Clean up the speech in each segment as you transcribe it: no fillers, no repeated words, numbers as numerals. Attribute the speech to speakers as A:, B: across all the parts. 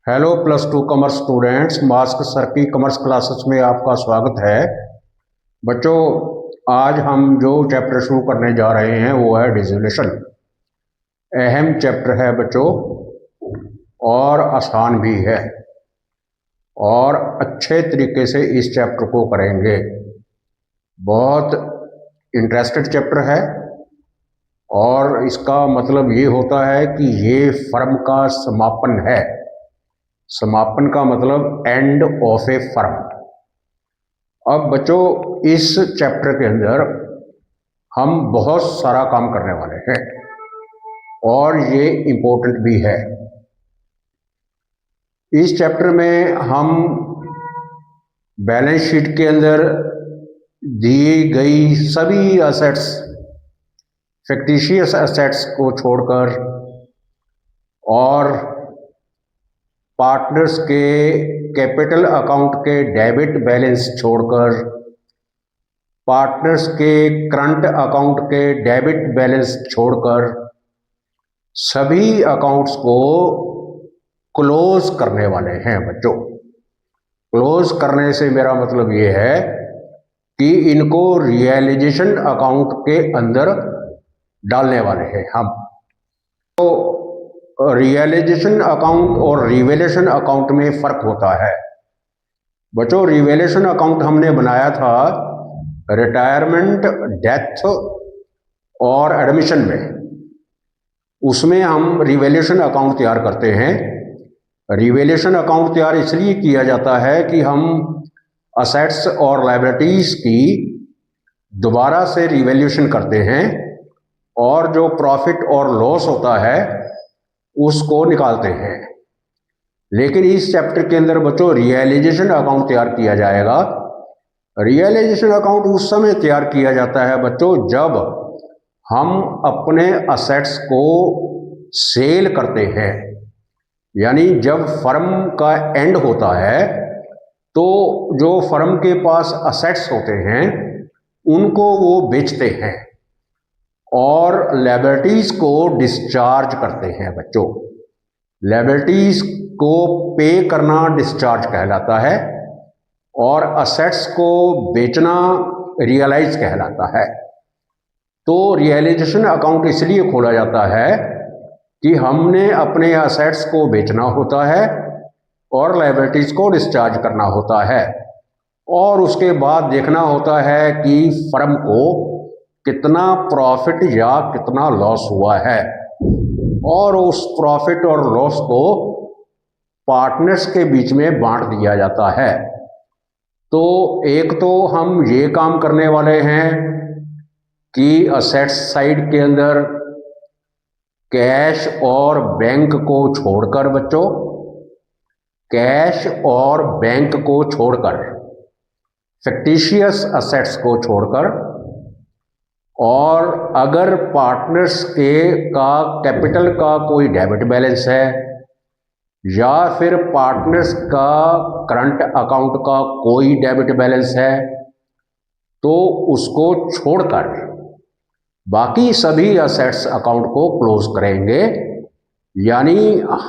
A: Hello +2 commerce students, mask sir की commerce classes में आपका स्वागत है। बच्चों, आज हम जो चैप्टर शुरू करने जा रहे हैं वो है डिसोल्यूशन। अहम चैप्टर है बच्चों और आसान भी है, और अच्छे तरीके से इस चैप्टर को करेंगे। बहुत इंटरेस्टेड चैप्टर है, और इसका मतलब ये होता है कि ये फर्म का समापन है। समापन का मतलब एंड ऑफ ए फर्म। अब बच्चों, इस चैप्टर के अंदर हम बहुत सारा काम करने वाले हैं, और ये इम्पोर्टेंट भी है। इस चैप्टर में हम बैलेंस शीट के अंदर दी गई सभी असेट्स, फिक्टिशियस असेट्स को छोड़कर, और पार्टनर्स के कैपिटल अकाउंट के डेबिट बैलेंस छोड़कर, पार्टनर्स के करंट अकाउंट के डेबिट बैलेंस छोड़कर सभी अकाउंट्स को क्लोज करने वाले हैं बच्चों। क्लोज करने से मेरा मतलब ये है कि इनको रियलाइजेशन अकाउंट के अंदर डालने वाले हैं हम। तो रियलाइजेशन अकाउंट और रिवैल्यूएशन अकाउंट में फ़र्क होता है बच्चों। रिवैल्यूएशन अकाउंट हमने बनाया था रिटायरमेंट, डेथ और एडमिशन में। उसमें हम रिवैल्यूएशन अकाउंट तैयार करते हैं। रिवैल्यूएशन अकाउंट तैयार इसलिए किया जाता है कि हम असेट्स और लायबिलिटीज की दोबारा से रिवैल्यूएशन करते हैं, और जो प्रॉफिट और लॉस होता है उसको निकालते हैं। लेकिन इस चैप्टर के अंदर बच्चों रियलाइजेशन अकाउंट तैयार किया जाएगा। रियलाइजेशन अकाउंट उस समय तैयार किया जाता है बच्चों जब हम अपने असेट्स को सेल करते हैं, यानी जब फर्म का एंड होता है तो जो फर्म के पास असेट्स होते हैं उनको वो बेचते हैं और लायबिलिटीज को डिस्चार्ज करते हैं बच्चों। लायबिलिटीज को पे करना डिस्चार्ज कहलाता है, और असेट्स को बेचना रियलाइज कहलाता है। तो रियलाइजेशन अकाउंट इसलिए खोला जाता है कि हमने अपने असेट्स को बेचना होता है और लायबिलिटीज को डिस्चार्ज करना होता है, और उसके बाद देखना होता है कि फर्म को कितना प्रॉफिट या कितना लॉस हुआ है, और उस प्रॉफिट और लॉस को पार्टनर्स के बीच में बांट दिया जाता है। तो एक तो हम ये काम करने वाले हैं कि असेट्स साइड के अंदर कैश और बैंक को छोड़कर बच्चों, कैश और बैंक को छोड़कर, फिक्टिशियस असेट्स को छोड़कर, और अगर पार्टनर्स के का कैपिटल का कोई डेबिट बैलेंस है या फिर पार्टनर्स का करंट अकाउंट का कोई डेबिट बैलेंस है तो उसको छोड़कर बाकी सभी असेट्स अकाउंट को क्लोज करेंगे, यानी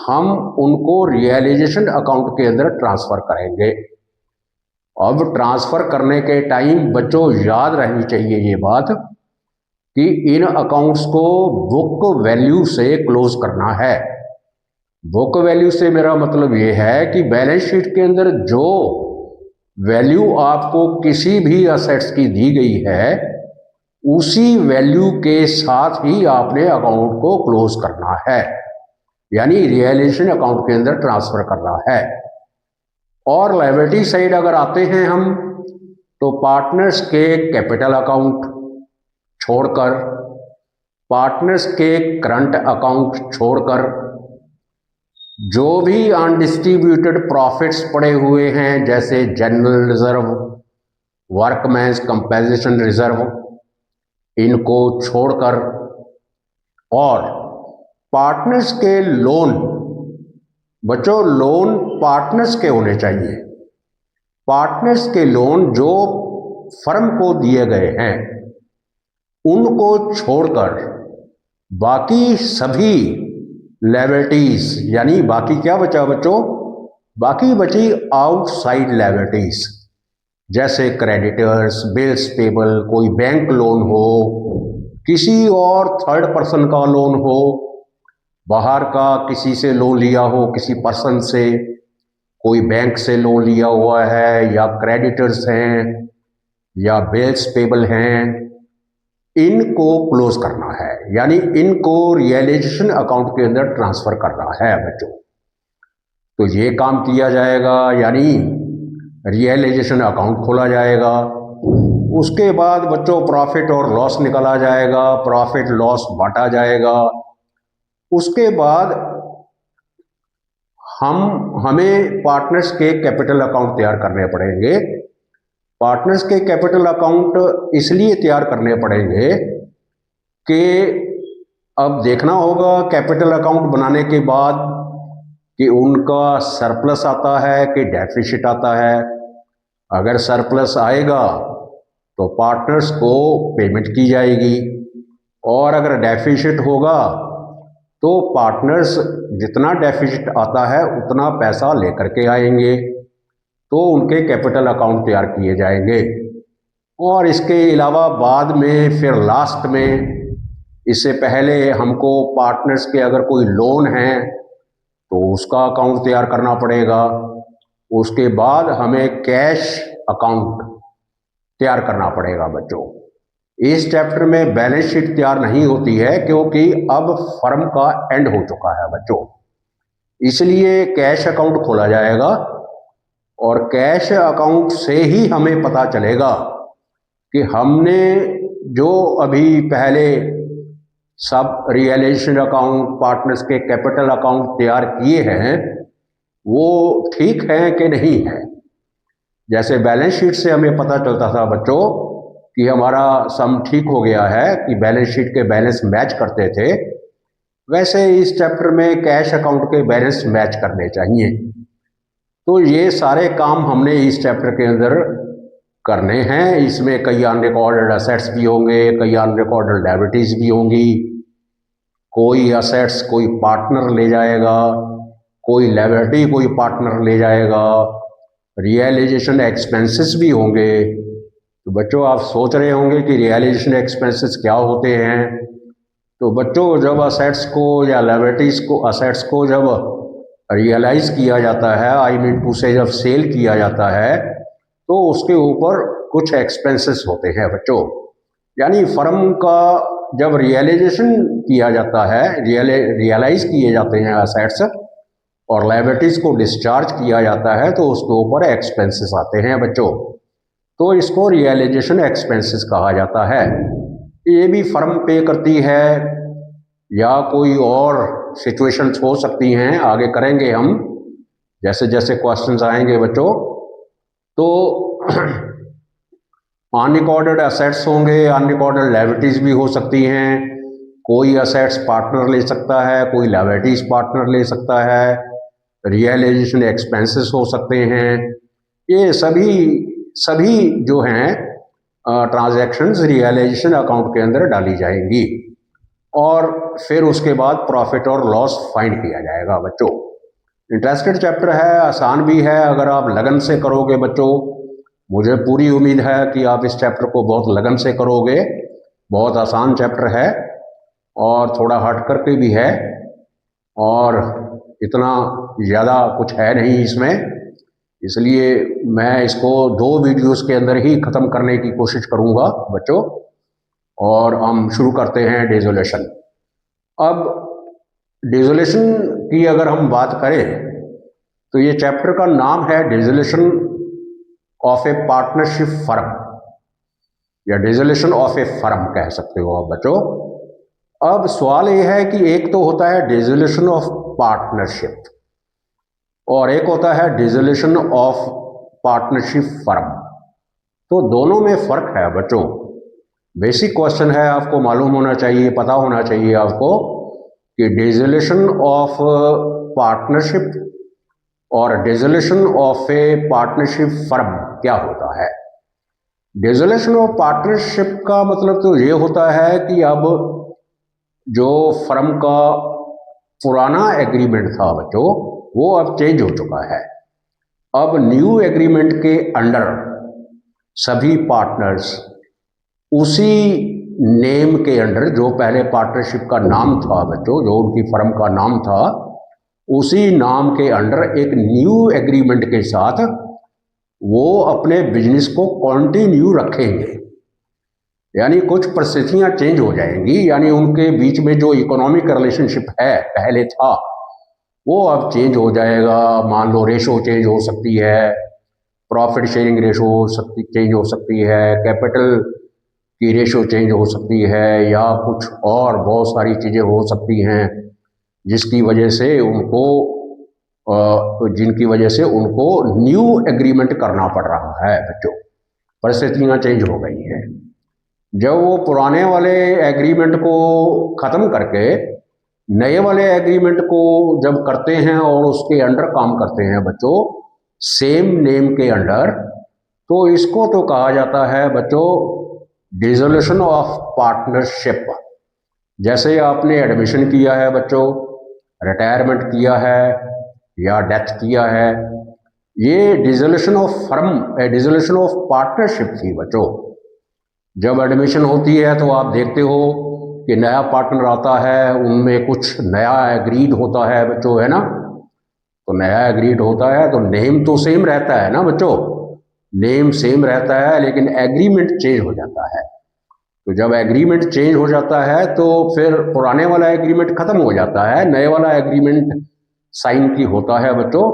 A: हम उनको रियलाइजेशन अकाउंट के अंदर ट्रांसफ़र करेंगे। अब ट्रांसफ़र करने के टाइम बच्चों याद रहनी चाहिए ये बात कि इन अकाउंट्स को बुक वैल्यू से क्लोज करना है। बुक वैल्यू से मेरा मतलब ये है कि बैलेंस शीट के अंदर जो वैल्यू आपको किसी भी असेट्स की दी गई है उसी वैल्यू के साथ ही आपने अकाउंट को क्लोज करना है, यानी रियलाइजेशन अकाउंट के अंदर ट्रांसफर करना है। और लायबिलिटी साइड अगर आते हैं हम, तो पार्टनर्स के कैपिटल अकाउंट छोड़कर, पार्टनर्स के करंट अकाउंट छोड़कर, जो भी अनडिस्ट्रीब्यूटेड प्रॉफिट्स पड़े हुए हैं जैसे जनरल रिजर्व, वर्कमैन्स कंपेंसेशन रिजर्व, इनको छोड़कर, और पार्टनर्स के लोन बच्चों, लोन पार्टनर्स के होने चाहिए। पार्टनर्स के लोन जो फर्म को दिए गए हैं उनको छोड़कर बाकी सभी लायबिलिटीज, यानी बाकी क्या बचा बच्चों, बाकी बची आउटसाइड लायबिलिटीज, जैसे क्रेडिटर्स, बिल्स पेबल, कोई बैंक लोन हो, किसी और थर्ड पर्सन का लोन हो, बाहर का किसी से लोन लिया हो, किसी पर्सन से, कोई बैंक से लोन लिया हुआ है, या क्रेडिटर्स हैं या बिल्स पेबल हैं, इनको क्लोज करना है, यानी इनको रियलाइजेशन अकाउंट के अंदर ट्रांसफर करना है बच्चों। तो ये काम किया जाएगा, यानी रियलाइजेशन अकाउंट खोला जाएगा। उसके बाद बच्चों प्रॉफिट और लॉस निकाला जाएगा, प्रॉफिट लॉस बांटा जाएगा। उसके बाद हमें पार्टनर्स के कैपिटल अकाउंट तैयार करने पड़ेंगे। पार्टनर्स के कैपिटल अकाउंट इसलिए तैयार करने पड़ेंगे कि अब देखना होगा कैपिटल अकाउंट बनाने के बाद कि उनका सरप्लस आता है कि डेफिसिट आता है। अगर सरप्लस आएगा तो पार्टनर्स को पेमेंट की जाएगी, और अगर डेफिसिट होगा तो पार्टनर्स जितना डेफिसिट आता है उतना पैसा लेकर के आएंगे, तो उनके कैपिटल अकाउंट तैयार किए जाएंगे। और इसके अलावा बाद में फिर लास्ट में, इससे पहले हमको पार्टनर्स के अगर कोई लोन है तो उसका अकाउंट तैयार करना पड़ेगा। उसके बाद हमें कैश अकाउंट तैयार करना पड़ेगा बच्चों। इस चैप्टर में बैलेंस शीट तैयार नहीं होती है क्योंकि अब फर्म का एंड हो चुका है बच्चों, इसलिए कैश अकाउंट खोला जाएगा, और कैश अकाउंट से ही हमें पता चलेगा कि हमने जो अभी पहले सब रियलाइजेशन अकाउंट, पार्टनर्स के कैपिटल अकाउंट तैयार किए हैं वो ठीक हैं कि नहीं है। जैसे बैलेंस शीट से हमें पता चलता था बच्चों कि हमारा सम ठीक हो गया है, कि बैलेंस शीट के बैलेंस मैच करते थे, वैसे इस चैप्टर में कैश अकाउंट के बैलेंस मैच करने चाहिए। तो ये सारे काम हमने इस चैप्टर के अंदर करने हैं। इसमें कई अनरिकॉर्डेड असेट्स भी होंगे, कई अनरिकॉर्डेड लायबिलिटीज भी होंगी। कोई असेट्स कोई पार्टनर ले जाएगा, कोई लायबिलिटी कोई पार्टनर ले जाएगा, रियलाइजेशन एक्सपेंसेस भी होंगे। तो बच्चों आप सोच रहे होंगे कि रियलाइजेशन एक्सपेंसेस क्या होते हैं। तो बच्चों जब असेट्स को या लायबिलिटीज को, असेट्स को जब रियलाइज किया जाता है, आई मीन टू से जब सेल किया जाता है, तो उसके ऊपर कुछ एक्सपेंसेस होते हैं बच्चों। यानी फर्म का जब रियलाइजेशन किया जाता है, रियलाइज किए जाते हैं असेट्स और लायबिलिटीज को डिस्चार्ज किया जाता है, तो उसके ऊपर एक्सपेंसेस आते हैं बच्चों। तो इसको रियलाइजेशन एक्सपेंसेस कहा जाता है। ये भी फर्म पे करती है या कोई और सिचुएशंस हो सकती हैं, आगे करेंगे हम जैसे जैसे क्वेश्चंस आएंगे बच्चों। तो अनरिकॉर्डेड असेट्स होंगे, अनरिकॉर्डेड लायबिलिटीज भी हो सकती हैं। कोई असेट्स पार्टनर ले सकता है, कोई लायबिलिटीज पार्टनर ले सकता है, रियलाइजेशन एक्सपेंसेस हो सकते हैं। ये सभी जो हैं ट्रांजैक्शंस रियलाइजेशन अकाउंट के अंदर डाली जाएंगी, और फिर उसके बाद प्रॉफिट और लॉस फाइंड किया जाएगा बच्चों। इंटरेस्टेड चैप्टर है, आसान भी है। अगर आप लगन से करोगे बच्चों, मुझे पूरी उम्मीद है कि आप इस चैप्टर को बहुत लगन से करोगे। बहुत आसान चैप्टर है और थोड़ा हट करके भी है, और इतना ज़्यादा कुछ है नहीं इसमें, इसलिए मैं इसको 2 वीडियोस के अंदर ही ख़त्म करने की कोशिश करूँगा बच्चों। और हम शुरू करते हैं डिसोल्यूशन। अब डिसोल्यूशन की अगर हम बात करें तो ये चैप्टर का नाम है dissolution of A partnership firm, या डिसोल्यूशन ऑफ ए फर्म कह सकते हो आप बच्चों। अब सवाल ये है कि एक तो होता है डिसोल्यूशन ऑफ पार्टनरशिप और एक होता है डिसोल्यूशन ऑफ पार्टनरशिप फर्म। तो दोनों में फर्क है बच्चों। बेसिक क्वेश्चन है, आपको मालूम होना चाहिए, पता होना चाहिए आपको कि डिसोल्यूशन ऑफ पार्टनरशिप और dissolution of A partnership firm क्या होता है। डिसोल्यूशन ऑफ पार्टनरशिप का मतलब तो ये होता है कि अब जो फर्म का पुराना एग्रीमेंट था बच्चों, वो अब चेंज हो चुका है। अब न्यू एग्रीमेंट के अंडर सभी पार्टनर्स उसी नेम के अंडर, जो पहले पार्टनरशिप का नाम था बच्चों, जो उनकी फर्म का नाम था, उसी नाम के अंडर एक न्यू एग्रीमेंट के साथ वो अपने बिजनेस को कंटिन्यू रखेंगे। यानी कुछ परिस्थितियां चेंज हो जाएंगी, यानी उनके बीच में जो इकोनॉमिक रिलेशनशिप है पहले था वो अब चेंज हो जाएगा। मान लो रेशो चेंज हो सकती है, प्रॉफिट शेयरिंग रेशो चेंज हो सकती है, कैपिटल की रेशो चेंज हो सकती है, या कुछ और बहुत सारी चीज़ें हो सकती हैं जिसकी वजह से उनको जिनकी वजह से उनको न्यू एग्रीमेंट करना पड़ रहा है बच्चों। परिस्थितियाँ चेंज हो गई हैं। जब वो पुराने वाले एग्रीमेंट को ख़त्म करके नए वाले एग्रीमेंट को जब करते हैं और उसके अंडर काम करते हैं बच्चों, सेम नेम के अंडर, तो इसको तो कहा जाता है बच्चों डिसोल्यूशन ऑफ पार्टनरशिप। जैसे आपने एडमिशन किया है बच्चों, रिटायरमेंट किया है या डेथ किया है, ये dissolution of firm, dissolution of partnership थी बच्चों। जब एडमिशन होती है तो आप देखते हो कि नया पार्टनर आता है, उनमें कुछ नया एग्रीड होता है बच्चों, है ना। तो नया एग्रीड होता है तो नेम तो सेम रहता है ना बच्चों, नेम सेम रहता है, लेकिन एग्रीमेंट चेंज हो जाता है। तो जब एग्रीमेंट चेंज हो जाता है तो फिर पुराने वाला एग्रीमेंट खत्म हो जाता है, नए वाला एग्रीमेंट साइन की होता है बच्चों।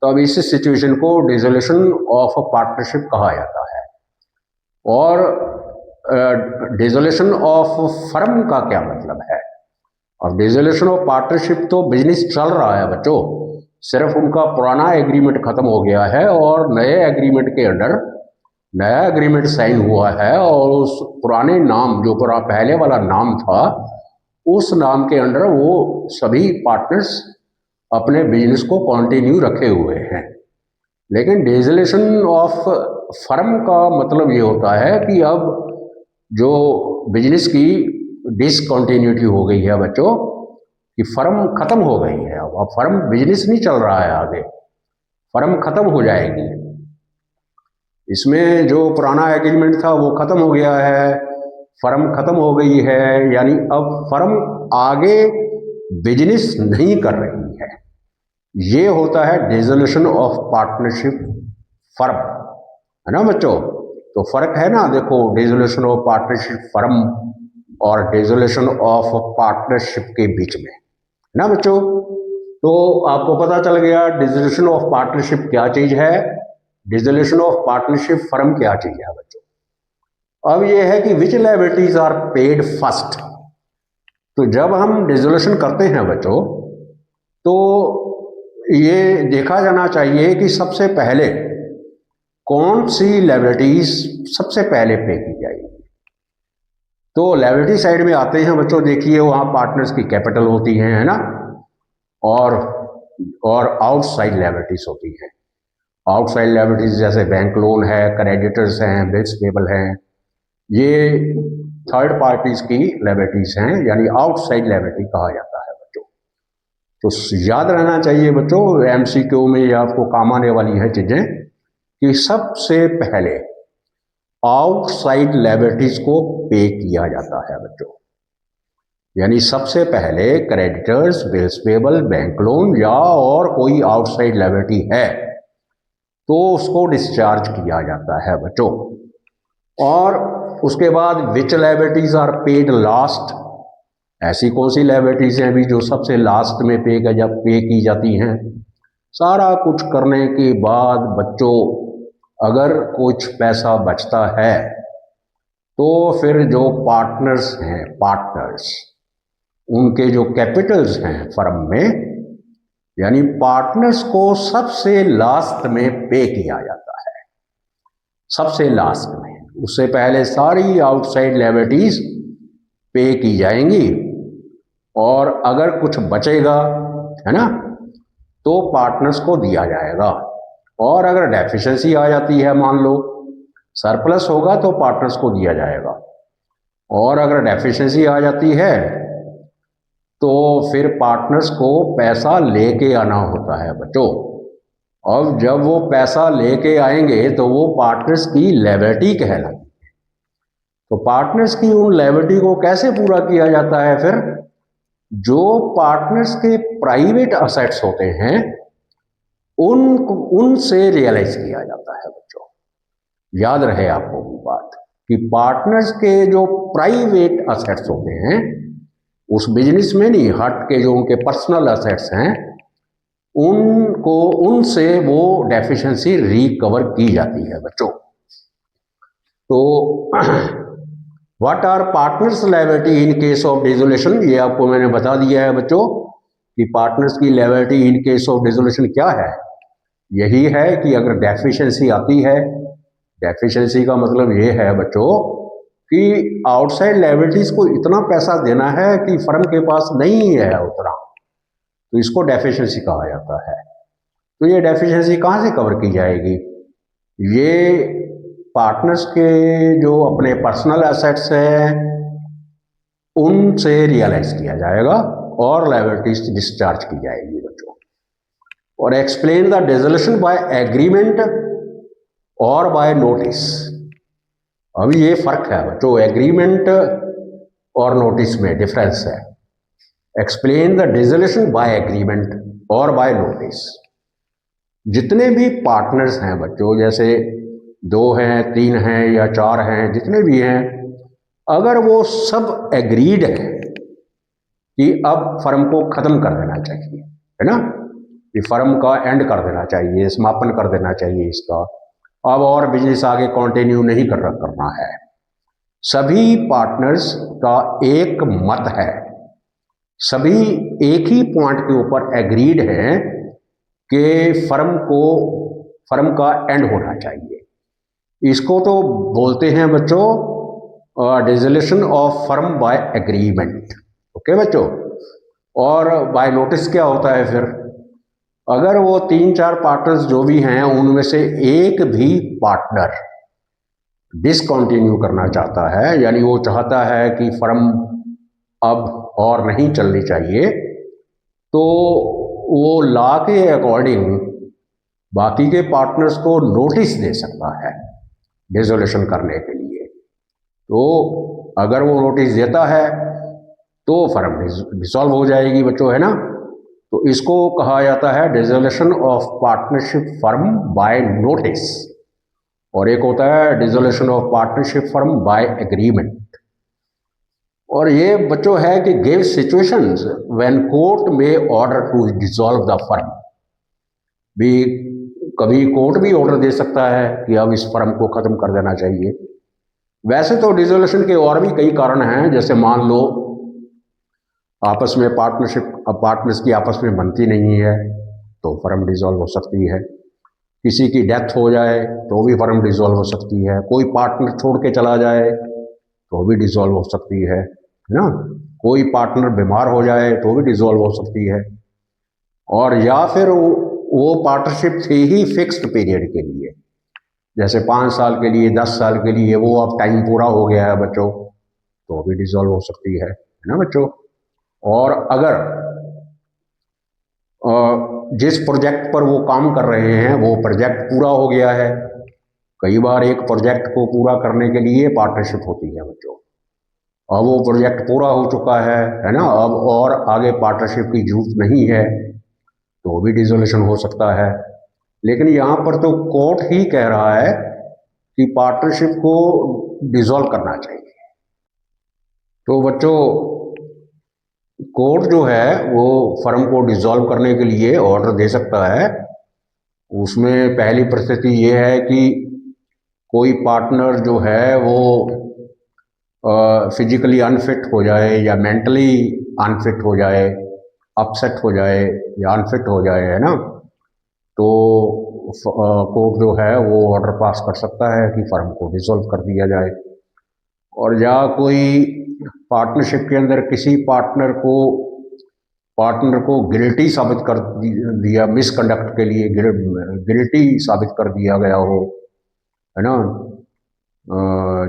A: तो अब इस सिचुएशन को डिसोल्यूशन ऑफ पार्टनरशिप कहा जाता है। और डिसोल्यूशन ऑफ फर्म का क्या मतलब है? और डिसोल्यूशन ऑफ पार्टनरशिप तो बिजनेस चल रहा है बच्चों, सिर्फ उनका पुराना एग्रीमेंट खत्म हो गया है और नए एग्रीमेंट के अंडर नया एग्रीमेंट साइन हुआ है, और उस पुराने नाम, जो पूरा पहले वाला नाम था, उस नाम के अंडर वो सभी पार्टनर्स अपने बिजनेस को कंटिन्यू रखे हुए हैं। लेकिन डिसोल्यूशन ऑफ फर्म का मतलब ये होता है कि अब जो बिजनेस की डिसकंटिन्यूटी हो गई है बच्चों, कि फर्म खत्म हो गई है, अब फर्म बिजनेस नहीं चल रहा है आगे, फर्म खत्म हो जाएगी। इसमें जो पुराना एग्रीमेंट था वो खत्म हो गया है, फर्म खत्म हो गई है, यानी अब फर्म आगे बिजनेस नहीं कर रही है। ये होता है डिसोल्यूशन ऑफ पार्टनरशिप फर्म, है ना बच्चों। तो फर्क है ना, देखो, डिसोल्यूशन ऑफ पार्टनरशिप फर्म और डिसोल्यूशन ऑफ पार्टनरशिप के बीच में, है ना बच्चों। तो आपको पता चल गया डिसोल्यूशन ऑफ पार्टनरशिप क्या चीज है, डिसोल्यूशन ऑफ पार्टनरशिप फर्म क्या चीज है बच्चों। अब ये है कि विच लायबिलिटीज आर पेड फर्स्ट। तो जब हम डिसोल्यूशन करते हैं बच्चों, तो ये देखा जाना चाहिए कि सबसे पहले कौन सी लायबिलिटीज सबसे पहले पे की जाएगी। तो लायबिलिटी साइड में आते हैं बच्चों, देखिए वहाँ पार्टनर्स की कैपिटल होती है ना, और आउटसाइड लायबिलिटीज होती हैं। आउटसाइड लायबिलिटीज जैसे बैंक लोन है, क्रेडिटर्स हैं, बिल्स पेबल हैं, ये थर्ड पार्टीज की लायबिलिटीज हैं, यानी आउटसाइड लायबिलिटी कहा जाता है बच्चों। तो याद रहना चाहिए बच्चों, एमसीक्यू में ये आपको काम आने वाली है चीजें, कि सबसे पहले आउटसाइड लायबिलिटीज को पे किया जाता है बच्चों। यानी सबसे पहले creditors, bills payable, bank loan या और कोई आउटसाइड लायबिलिटी है तो उसको डिस्चार्ज किया जाता है बच्चों। और उसके बाद विच लायबिलिटीज आर पेड लास्ट, ऐसी कौन सी लायबिलिटीज हैं भी जो सबसे लास्ट में पे की जाती हैं। सारा कुछ करने के बाद बच्चों अगर कुछ पैसा बचता है तो फिर जो पार्टनर्स हैं, पार्टनर्स, उनके जो कैपिटल्स हैं फर्म में, यानी पार्टनर्स को सबसे लास्ट में पे किया जाता है, सबसे लास्ट में। उससे पहले सारी आउटसाइड लायबिलिटीज पे की जाएंगी, और अगर कुछ बचेगा, है ना, तो पार्टनर्स को दिया जाएगा। और अगर डेफिशिएंसी आ जाती है, मान लो सरप्लस होगा तो पार्टनर्स को दिया जाएगा, और अगर डेफिशिएंसी आ जाती है तो फिर पार्टनर्स को पैसा लेके आना होता है बच्चों। अब जब वो पैसा लेके आएंगे तो वो पार्टनर्स की लायबिलिटी कहलाती है। तो पार्टनर्स की उन लायबिलिटी को कैसे पूरा किया जाता है? फिर जो पार्टनर्स के प्राइवेट असेट्स होते हैं उन उनसे रियलाइज किया जाता है बच्चों। याद रहे आपको वो बात कि पार्टनर्स के जो प्राइवेट असेट्स होते हैं उस बिजनेस में नहीं, हट के जो उनके पर्सनल असेट्स हैं उनको उनसे वो डेफिशिएंसी रिकवर की जाती है बच्चों। तो what are partners liability in case of dissolution, ये आपको मैंने बता दिया है बच्चों कि पार्टनर्स की liability in case of dissolution क्या है। यही है कि अगर डेफिशिएंसी आती है, डेफिशिएंसी का मतलब ये है बच्चों कि आउटसाइड लायबिलिटीज को इतना पैसा देना है कि फर्म के पास नहीं है उतना, तो इसको डेफिशिएंसी कहा जाता है। तो ये डेफिशिएंसी कहाँ से कवर की जाएगी? ये पार्टनर्स के जो अपने पर्सनल एसेट्स हैं उनसे रियलाइज किया जाएगा और लायबिलिटीज डिस्चार्ज की जाएगी बच्चों। और explain the dissolution bye agreement और बाय नोटिस। अभी ये फर्क है बच्चों, एग्रीमेंट और नोटिस में डिफरेंस है। Explain the dissolution bye agreement और बाय नोटिस। जितने भी पार्टनर्स हैं बच्चों, जैसे 2 हैं, 3 हैं या 4 हैं, जितने भी हैं, अगर वो सब एग्रीड है कि अब फर्म को खत्म कर देना चाहिए, है ना, कि फर्म का एंड कर देना चाहिए, समापन कर देना चाहिए इसका, अब और बिजनेस आगे कंटिन्यू नहीं करना है, सभी पार्टनर्स का एक मत है, सभी एक ही पॉइंट के ऊपर एग्रीड हैं कि फर्म का एंड होना चाहिए। इसको तो बोलते हैं बच्चों dissolution of firm by agreement. Okay बच्चों। और बाय नोटिस क्या होता है? फिर अगर वो 3-4 पार्टनर्स जो भी हैं उनमें से एक भी पार्टनर डिसकंटिन्यू करना चाहता है, यानी वो चाहता है कि फर्म अब और नहीं चलनी चाहिए, तो वो लॉ के अकॉर्डिंग बाकी के पार्टनर्स को नोटिस दे सकता है डिसोल्यूशन करने के लिए। तो अगर वो नोटिस देता है तो फर्म डिसॉल्व हो जाएगी बच्चों, है ना। तो इसको कहा जाता है dissolution of partnership firm by notice, और एक होता है dissolution of partnership firm by agreement. और ये बच्चों है कि गिव सिचुएशंस व्हेन कोर्ट में order to dissolve the firm. भी कभी कोर्ट भी ऑर्डर दे सकता है कि अब इस फर्म को खत्म कर देना चाहिए। वैसे तो डिसोल्यूशन के और भी कई कारण हैं, जैसे मान लो आपस में पार्टनर्स की आपस में बनती नहीं है तो फर्म डिसॉल्व हो सकती है, किसी की डेथ हो जाए तो भी फर्म डिसॉल्व हो सकती है, कोई पार्टनर छोड़ के चला जाए तो भी डिसॉल्व हो सकती है ना, कोई पार्टनर बीमार हो जाए तो भी डिसॉल्व हो सकती है, और या फिर वो पार्टनरशिप थी ही फिक्स्ड पीरियड के लिए, जैसे 5 साल के लिए, 10 साल के लिए, वो अब टाइम पूरा हो गया है बच्चों, तो भी डिसॉल्व हो सकती है ना बच्चों। और अगर जिस प्रोजेक्ट पर वो काम कर रहे हैं वो प्रोजेक्ट पूरा हो गया है, कई बार एक प्रोजेक्ट को पूरा करने के लिए पार्टनरशिप होती है बच्चों, अब वो प्रोजेक्ट पूरा हो चुका है ना, अब और आगे पार्टनरशिप की जरूरत नहीं है तो भी डिसोल्यूशन हो सकता है। लेकिन यहाँ पर तो कोर्ट ही कह रहा है कि पार्टनरशिप को डिसॉल्व करना चाहिए। तो बच्चों कोर्ट जो है वो फर्म को डिसॉल्व करने के लिए ऑर्डर दे सकता है। उसमें पहली परिस्थिति ये है कि कोई पार्टनर जो है वो फिजिकली अनफिट हो जाए या मेंटली अनफिट हो जाए, अपसेट हो जाए या अनफिट हो जाए, है ना, तो कोर्ट जो है वो ऑर्डर पास कर सकता है कि फर्म को डिसॉल्व कर दिया जाए। और या कोई पार्टनरशिप के अंदर किसी पार्टनर को गिल्टी साबित कर दिया, मिसकंडक्ट के लिए गिल्टी साबित कर दिया गया हो, है ना,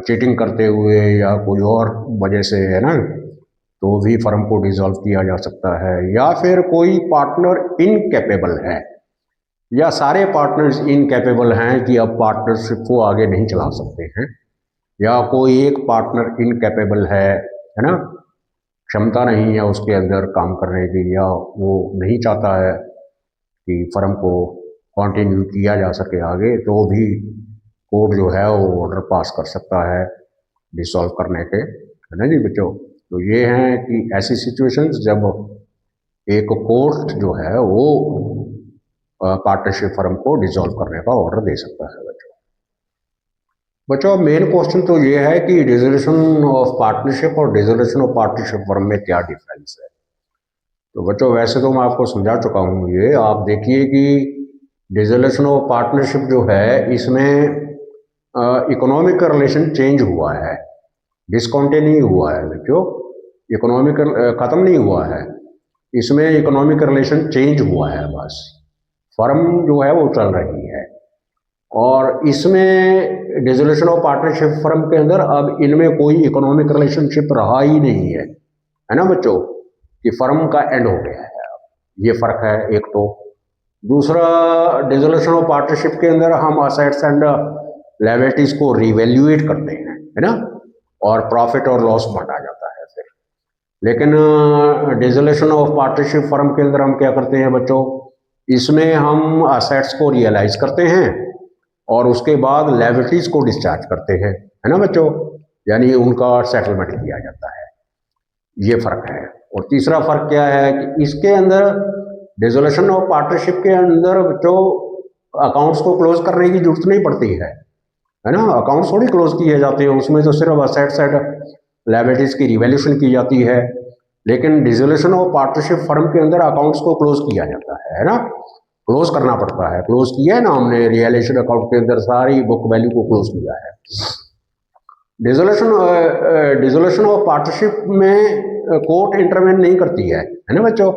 A: चीटिंग करते हुए या कोई और वजह से, है ना, तो भी फर्म को डिसॉल्व किया जा सकता है। या फिर कोई पार्टनर इनकैपेबल है, या सारे पार्टनर्स इनकैपेबल हैं कि अब पार्टनरशिप को आगे नहीं चला सकते हैं, या कोई एक पार्टनर इनकैपेबल है ना, क्षमता नहीं है उसके अंदर काम करने की, या वो नहीं चाहता है कि फर्म को कंटिन्यू किया जा सके आगे, तो भी कोर्ट जो है वो ऑर्डर पास कर सकता है डिसॉल्व करने के, है ना जी बच्चों। तो ये हैं कि ऐसी सिचुएशंस जब एक कोर्ट जो है वो पार्टनरशिप फर्म को डिसॉल्व करने का ऑर्डर दे सकता है बच्चों। बच्चों मेन क्वेश्चन तो ये है कि डिसोल्यूशन ऑफ पार्टनरशिप और डिसोल्यूशन ऑफ पार्टनरशिप फर्म में क्या डिफरेंस है। तो बच्चों वैसे तो मैं आपको समझा चुका हूँ, ये आप देखिए कि डिसोल्यूशन ऑफ पार्टनरशिप जो है इसमें इकोनॉमिक रिलेशन चेंज हुआ है, डिसकंटिन्यू हुआ है बच्चों, इकोनॉमिक ख़त्म नहीं हुआ है, इसमें इकोनॉमिक रिलेशन चेंज हुआ है, बस फर्म जो है वो चल रही है। और इसमें डिसोल्यूशन ऑफ पार्टनरशिप फर्म के अंदर अब इनमें कोई इकोनॉमिक रिलेशनशिप रहा ही नहीं है ना बच्चों, कि फर्म का एंड हो गया है। ये फ़र्क है एक तो। दूसरा, डिसोल्यूशन ऑफ पार्टनरशिप के अंदर हम असेट्स एंड लायबिलिटीज़ को रिवैल्यूएट करते हैं, है ना, और प्रॉफिट और लॉस बांटा जाता है फिर। लेकिन डिसोल्यूशन ऑफ पार्टनरशिप फर्म के अंदर हम क्या करते हैं बच्चों, इसमें हम असेट्स को रियलाइज करते हैं और उसके बाद लायबिलिटीज़ को डिस्चार्ज करते हैं, है ना बच्चों, यानी उनका सेटलमेंट किया जाता है। ये फ़र्क है। और तीसरा फ़र्क क्या है कि इसके अंदर डिसोल्यूशन ऑफ पार्टनरशिप के अंदर बच्चों अकाउंट्स को क्लोज करने की जरूरत नहीं पड़ती है ना, अकाउंट्स थोड़ी क्लोज किए जाते हैं, उसमें तो सिर्फ असेट्स एंड लायबिलिटीज़ की रिवैल्यूएशन की जाती है। लेकिन डिसोल्यूशन ऑफ पार्टनरशिप फर्म के अंदर अकाउंट्स को क्लोज किया जाता है ना, क्लोज करना पड़ता है। क्लोज किया है ना हमने, रियलाइजेशन अकाउंट के अंदर सारी बुक वैल्यू को क्लोज किया है। डिसोल्यूशन ऑफ पार्टनरशिप में कोर्ट इंटरवेन नहीं करती है ना बच्चों,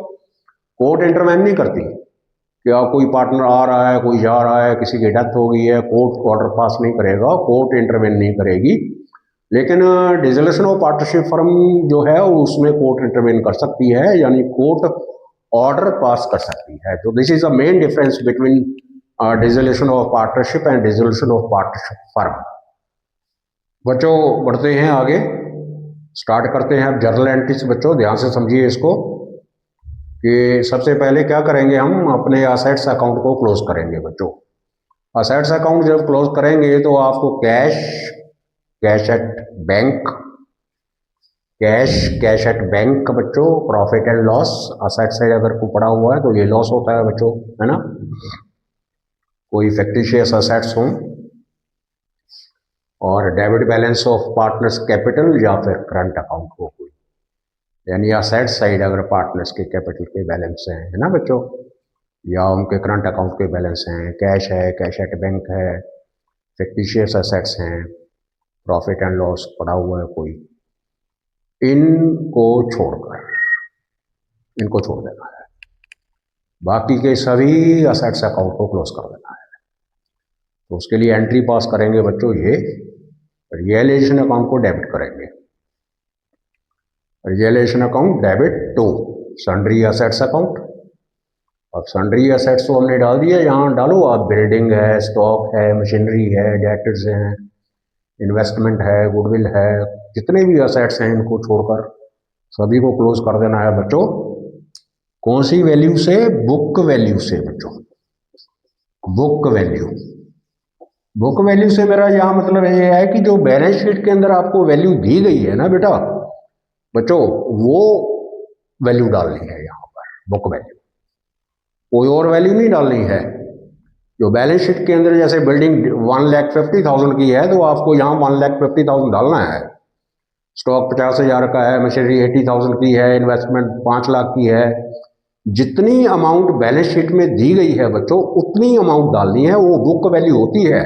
A: कोर्ट इंटरवेन नहीं करती। क्या कोई पार्टनर आ रहा है, कोई जा रहा है, किसी की डेथ हो गई है, कोर्ट ऑर्डर पास नहीं करेगा, कोर्ट इंटरवेन नहीं करेगी। लेकिन डिसोल्यूशन ऑफ पार्टनरशिप फर्म जो है उसमें कोर्ट इंटरवेन कर सकती है, यानी कोर्ट ऑर्डर पास कर सकती है। तो this is the main difference between dissolution of partnership and dissolution of partnership firm. बच्चों बढ़ते हैं आगे, स्टार्ट करते हैं अब जर्नल एंट्रीज। बच्चों ध्यान से समझिए इसको कि सबसे पहले क्या करेंगे, हम अपने असेट्स अकाउंट को क्लोज करेंगे बच्चों। असेट्स अकाउंट जब क्लोज करेंगे तो आपको cash at bank, cash at bank बच्चों, profit and loss, asset side अगर को पड़ा हुआ है तो ये लॉस होता है बच्चों, है ना, कोई फैक्टिशियस असेट्स हों, और debit balance of partners capital या फिर करंट अकाउंट हो कोई, यानी असेट साइड अगर पार्टनर्स के कैपिटल के बैलेंस हैं, है ना बच्चों, या उनके करंट अकाउंट के बैलेंस हैं, कैश है, कैश एट बैंक है, फैक्टिशियस असेट्स हैं, प्रॉफिट एंड लॉस पड़ा हुआ है कोई, इनको छोड़ देना है, बाकी के सभी असेट्स अकाउंट को क्लोज कर देना है। तो उसके लिए एंट्री पास करेंगे बच्चों, ये रियलाइजेशन अकाउंट को डेबिट करेंगे, realisation account debit to sundry assets account. अब सन्ड्री असेट्स तो हमने डाल दिया, यहाँ डालो आप, बिल्डिंग है, स्टॉक है, मशीनरी है, डेटर्स हैं, इन्वेस्टमेंट है, गुडविल है, जितने भी असेट्स हैं इनको छोड़कर सभी को क्लोज कर देना है बच्चों। कौन सी वैल्यू से? बुक वैल्यू से बच्चों, बुक वैल्यू। बुक वैल्यू से मेरा यहाँ मतलब ये है कि जो बैलेंस शीट के अंदर आपको वैल्यू दी गई है ना बेटा बच्चों, वो वैल्यू डालनी है यहाँ पर, बुक वैल्यू, कोई और वैल्यू नहीं डालनी है। जो बैलेंस शीट के अंदर जैसे बिल्डिंग 1,50,000 की है तो आपको यहाँ 1,50,000 डालना है, स्टॉक 50,000 का है, मशीनरी 80,000 की है, इन्वेस्टमेंट 5 लाख की है, जितनी अमाउंट बैलेंस शीट में दी गई है बच्चों उतनी अमाउंट डालनी है, वो बुक वैल्यू होती है।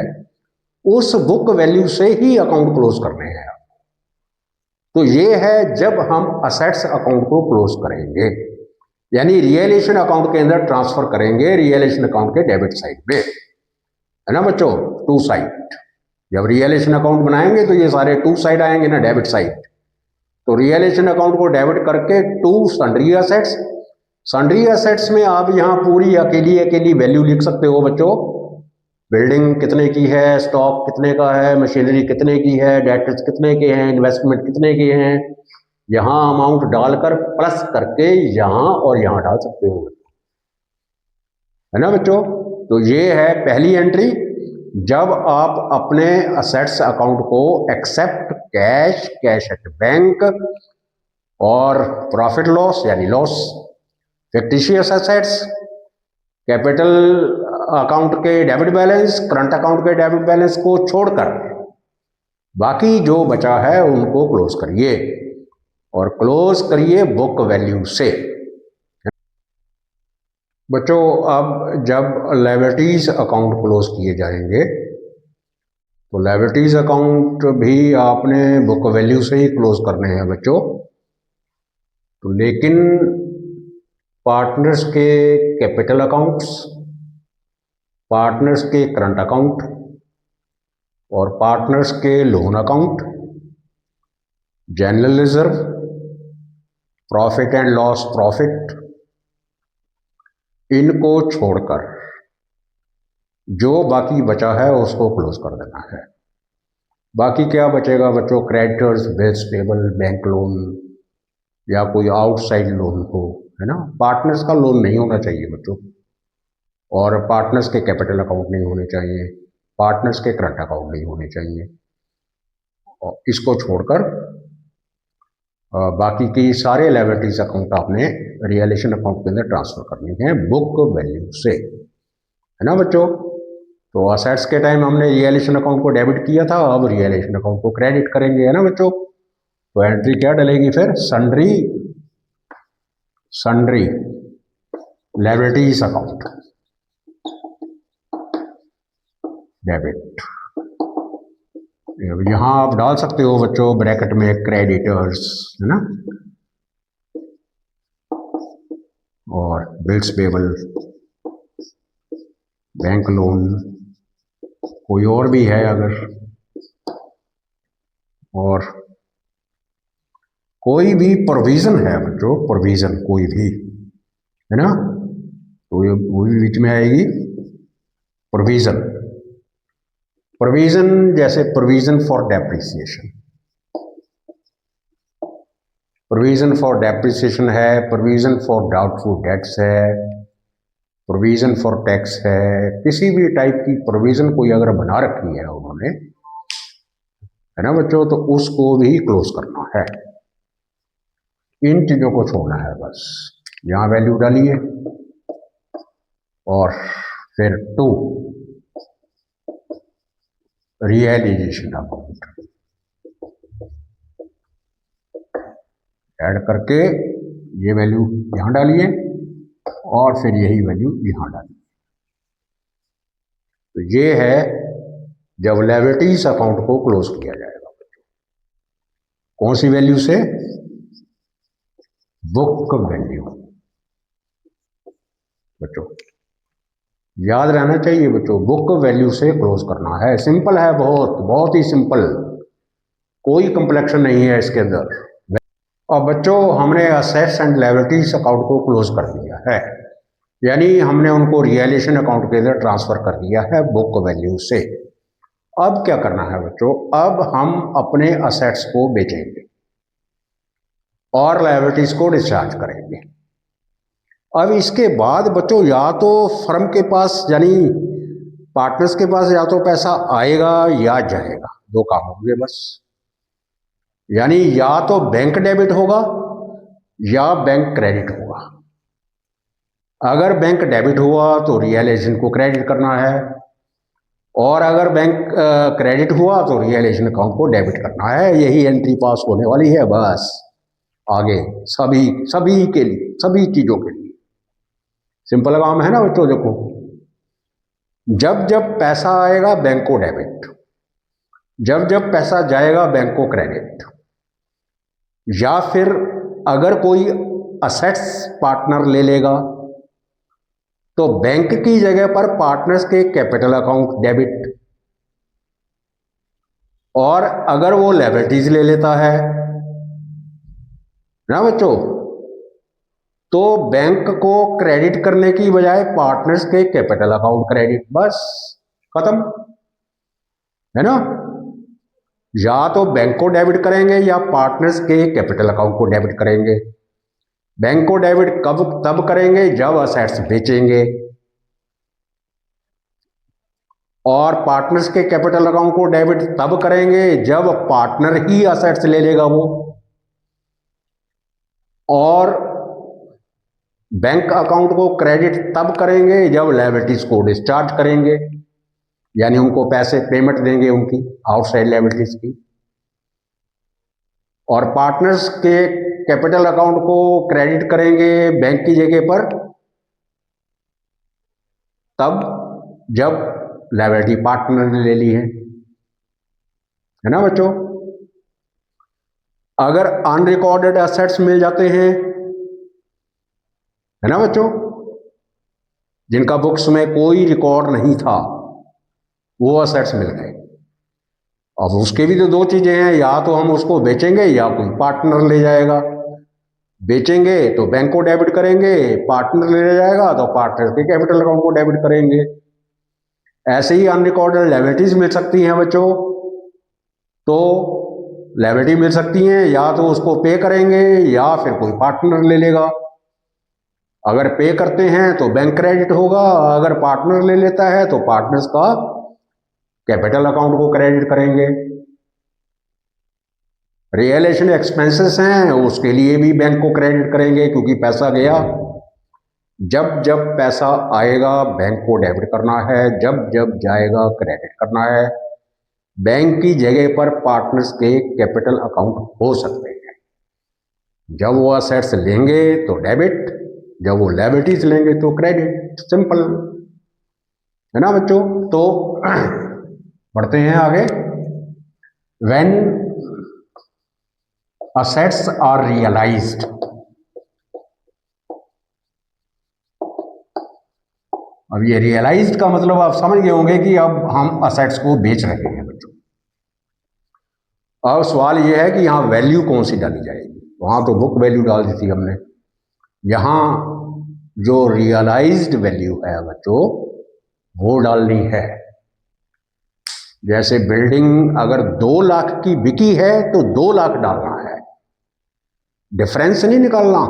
A: उस बुक वैल्यू से ही अकाउंट क्लोज करने हैं। तो ये है जब हम असेट्स अकाउंट को क्लोज करेंगे, यानी रियलाइजेशन अकाउंट के अंदर ट्रांसफर करेंगे, रियलाइजेशन अकाउंट के डेबिट साइड में, है ना बच्चों, टू साइड। जब रियलाइजेशन अकाउंट बनाएंगे तो ये सारे टू साइड आएंगे ना, डेबिट साइड। तो रियलाइजेशन अकाउंट को डेबिट करके to sundry assets, sundry assets में आप यहाँ पूरी अकेली अकेली वैल्यू लिख सकते हो बच्चों। बिल्डिंग कितने की है, स्टॉक कितने का है, मशीनरी कितने की है, डेटर्स कितने के हैं, इन्वेस्टमेंट कितने के हैं, यहाँ अमाउंट डालकर प्लस करके यहाँ और यहाँ डाल सकते हो, है ना बच्चों। तो ये है पहली एंट्री, जब आप अपने असेट्स अकाउंट को except cash, cash at bank और प्रॉफिट लॉस यानी loss, fictitious assets, capital account के डेबिट बैलेंस, करंट अकाउंट के डेबिट बैलेंस को छोड़कर बाकी जो बचा है उनको क्लोज करिए, और क्लोज करिए बुक वैल्यू से। बच्चों अब जब लायबिलिटीज अकाउंट क्लोज किए जाएंगे तो लायबिलिटीज अकाउंट भी आपने बुक वैल्यू से ही क्लोज करने हैं बच्चों। तो लेकिन पार्टनर्स के कैपिटल अकाउंट्स, पार्टनर्स के करंट अकाउंट और पार्टनर्स के loan account, general reserve, profit and loss profit, इनको छोड़कर जो बाकी बचा है उसको क्लोज कर देना है। बाकी क्या बचेगा बच्चों? Creditors, bills payable, bank loan या कोई आउटसाइड लोन हो, है ना। पार्टनर्स का लोन नहीं होना चाहिए बच्चों, और पार्टनर्स के कैपिटल अकाउंट नहीं होने चाहिए, पार्टनर्स के करंट अकाउंट नहीं होने चाहिए। और इसको छोड़कर बाकी की सारे लायबिलिटीज अकाउंट आपने रियलाइजेशन अकाउंट के अंदर ट्रांसफर करनी है बुक वैल्यू से, है ना बच्चों। तो असेट्स के टाइम हमने रियलाइजेशन अकाउंट को डेबिट किया था, अब रियलाइजेशन अकाउंट को क्रेडिट करेंगे, है ना बच्चों। तो एंट्री क्या डलेगी फिर? Sundry, sundry liabilities account debit. यहां आप डाल सकते हो बच्चों ब्रैकेट में क्रेडिटर्स, है ना, और बिल्स पेबल, बैंक लोन, कोई और भी है अगर, और कोई भी प्रोविजन है बच्चों, प्रोविजन कोई भी, है ना, तो ये वो भी बीच में आएगी प्रोविजन। प्रोविजन जैसे provision for depreciation, provision for depreciation है, प्रोविजन फॉर डाउटफुल डेट्स है, प्रोविजन फॉर टैक्स है। किसी भी टाइप की प्रोविजन कोई अगर बना रखी है उन्होंने, है ना बच्चों, तो उसको भी क्लोज करना है। इन चीजों को छोड़ना है बस। यहां वैल्यू डालिए और फिर टू रियलाइजेशन अकाउंट ऐड करके ये वैल्यू यहां डालिए और फिर यही वैल्यू यहां डालिए। तो ये है जब लायबिलिटीज अकाउंट को क्लोज किया जाएगा। कौन सी वैल्यू से? Book value. बच्चों याद रहना चाहिए बच्चों, बुक वैल्यू से क्लोज करना है। सिंपल है, बहुत बहुत ही सिंपल, कोई कॉम्प्लेक्शन नहीं है इसके अंदर। और बच्चों हमने असेट्स एंड लायबिलिटीज अकाउंट को क्लोज कर दिया है, यानी हमने उनको रियलाइजेशन अकाउंट के अंदर ट्रांसफर कर दिया है बुक वैल्यू से। अब क्या करना है बच्चों? अब हम अपने असेट्स को बेचेंगे और लायबिलिटीज को डिस्चार्ज करेंगे। अब इसके बाद बच्चों या तो फर्म के पास यानी पार्टनर्स के पास या तो पैसा आएगा या जाएगा, दो काम होंगे बस। यानी या तो बैंक डेबिट होगा या बैंक क्रेडिट होगा। अगर बैंक डेबिट हुआ तो रियलाइजेशन को क्रेडिट करना है, और अगर बैंक क्रेडिट हुआ तो रियलाइजेशन अकाउंट को डेबिट करना है। यही एंट्री पास होने वाली है बस। आगे सभी सभी के लिए, सभी चीजों के लिए सिंपल काम है ना बच्चों। देखो जब जब पैसा आएगा बैंक को डेबिट, जब जब पैसा जाएगा बैंक को क्रेडिट। या फिर अगर कोई असेट्स पार्टनर ले लेगा तो बैंक की जगह पर पार्टनर्स के कैपिटल अकाउंट डेबिट, और अगर वो लायबिलिटीज ले लेता है ना बच्चों, तो बैंक को क्रेडिट करने की बजाय पार्टनर्स के कैपिटल अकाउंट क्रेडिट, बस खत्म, है ना। या तो बैंक को डेबिट करेंगे या पार्टनर्स के कैपिटल अकाउंट को डेबिट करेंगे। बैंक को डेबिट कब तब करेंगे जब असेट्स बेचेंगे, और पार्टनर्स के कैपिटल अकाउंट को डेबिट तब करेंगे जब पार्टनर ही असेट्स ले लेगा वो। और बैंक अकाउंट को क्रेडिट तब करेंगे जब लायबिलिटीज को डिस्चार्ज करेंगे, यानी उनको पैसे पेमेंट देंगे उनकी आउटसाइड लायबिलिटीज की। और पार्टनर्स के कैपिटल अकाउंट को क्रेडिट करेंगे बैंक की जगह पर तब जब लायबिलिटी पार्टनर ने ले ली है ना बच्चों। अगर अनरिकॉर्डेड एसेट्स मिल जाते हैं, है ना बच्चों, जिनका बुक्स में कोई रिकॉर्ड नहीं था, वो एसेट्स मिल गए। अब उसके भी तो दो चीजें हैं, या तो हम उसको बेचेंगे या कोई पार्टनर ले जाएगा। बेचेंगे तो बैंक को डेबिट करेंगे, पार्टनर ले जाएगा तो पार्टनर के कैपिटल अकाउंट को डेबिट करेंगे। ऐसे ही अनरिकॉर्डेड लायबिलिटीज मिल सकती हैं बच्चों, तो लायबिलिटी मिल सकती हैं, या तो उसको पे करेंगे या फिर कोई पार्टनर ले लेगा। अगर पे करते हैं तो बैंक क्रेडिट होगा, अगर पार्टनर ले लेता है तो पार्टनर्स का कैपिटल अकाउंट को क्रेडिट करेंगे। रियलाइजेशन एक्सपेंसेस हैं, उसके लिए भी बैंक को क्रेडिट करेंगे, क्योंकि पैसा गया। जब जब पैसा आएगा बैंक को डेबिट करना है, जब जब जाएगा क्रेडिट करना है। बैंक की जगह पर पार्टनर्स के कैपिटल अकाउंट हो सकते हैं। जब वो असेट्स लेंगे तो डेबिट, जब वो लायबिलिटीज लेंगे तो क्रेडिट, सिंपल, है ना बच्चों। तो बढ़ते हैं आगे। व्हेन असेट्स आर रियलाइज्ड, अब ये रियलाइज्ड का मतलब आप समझ गए होंगे कि अब हम असेट्स को बेच रहे हैं बच्चों। अब सवाल ये है कि यहाँ वैल्यू कौन सी डाली जाएगी। वहाँ तो बुक वैल्यू डाल दी थी हमने, यहाँ जो रियलाइज्ड वैल्यू है बच्चों वो डालनी है। जैसे बिल्डिंग अगर 2 लाख की बिकी है तो 2 लाख डालना है, डिफरेंस नहीं निकालना।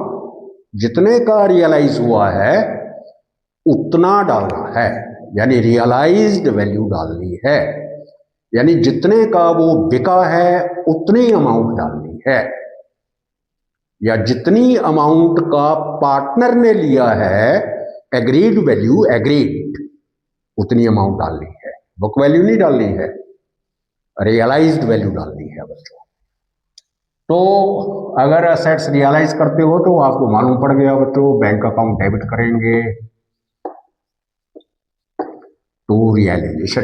A: जितने का रियलाइज हुआ है उतना डालना है, यानी रियलाइज्ड वैल्यू डालनी है, यानी जितने का वो बिका है उतनी अमाउंट डालनी है, या जितनी अमाउंट का पार्टनर ने लिया है एग्रीड वैल्यू, एग्रीड, उतनी अमाउंट डालनी है। बुक वैल्यू नहीं डालनी है, रियलाइज्ड वैल्यू डालनी है बच्चों। तो अगर असेट्स रियलाइज करते हो तो आपको मालूम पड़ गया बच्चों, बैंक अकाउंट डेबिट करेंगे टू रियलाइजेशन।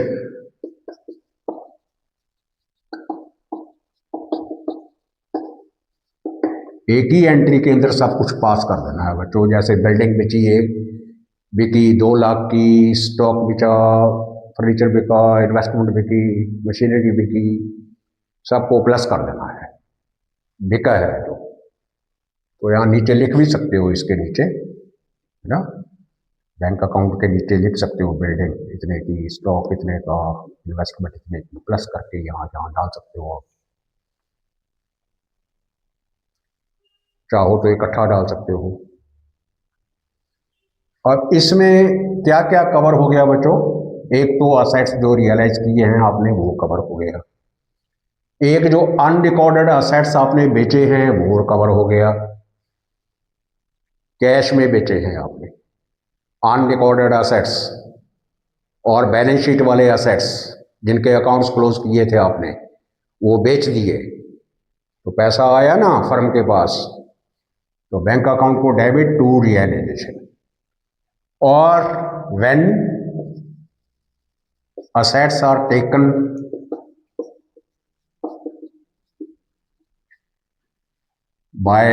A: एक ही एंट्री के अंदर सब कुछ पास कर देना है बच्चों। जैसे बिल्डिंग बेची है, बिकी 2 लाख की, स्टॉक बिका, फर्नीचर बिका, इन्वेस्टमेंट बिकी, मशीनरी बिकी, सबको प्लस कर देना है, बिका है तो यहाँ नीचे लिख भी सकते हो, इसके नीचे, है ना, बैंक अकाउंट के नीचे लिख सकते हो बिल्डिंग इतने की, स्टॉक इतने का, इन्वेस्टमेंट इतने की, प्लस करके यहाँ जहाँ डाल सकते हो। चाहो तो इकट्ठा डाल सकते हो। और इसमें क्या क्या कवर हो गया बच्चों? एक तो असेट्स जो रियलाइज किए हैं आपने वो कवर हो गया, एक जो अनरिकॉर्डेड असेट्स आपने बेचे हैं वो कवर हो गया, कैश में बेचे हैं आपने अनरिकॉर्डेड असेट्स, और बैलेंस शीट वाले असेट्स जिनके अकाउंट्स क्लोज किए थे आपने वो बेच दिए, तो पैसा आया ना फर्म के पास, तो बैंक अकाउंट को डेबिट टू रियलाइजेशन। और when assets are taken by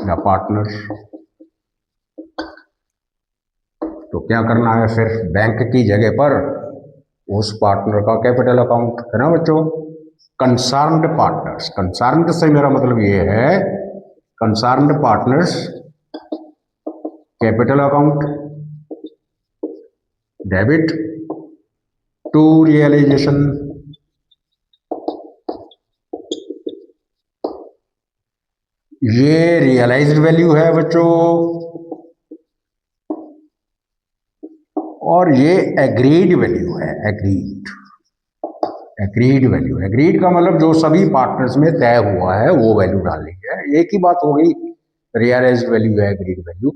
A: the partners, तो क्या करना है फिर? बैंक की जगह पर उस पार्टनर का कैपिटल अकाउंट, है ना बच्चों। कंसर्न्ड पार्टनर्स, कंसर्न्ड से मेरा मतलब ये है concerned partners capital account, debit to realisation, ये रियलाइज्ड वैल्यू है बच्चों, और ये एग्रीड वैल्यू है, एग्रीड वैल्यू। एग्रीड का मतलब जो सभी पार्टनर्स में तय हुआ है वो वैल्यू डालनी है। एक ही बात हो गई, रियलाइज्ड वैल्यू है एग्रीड वैल्यू।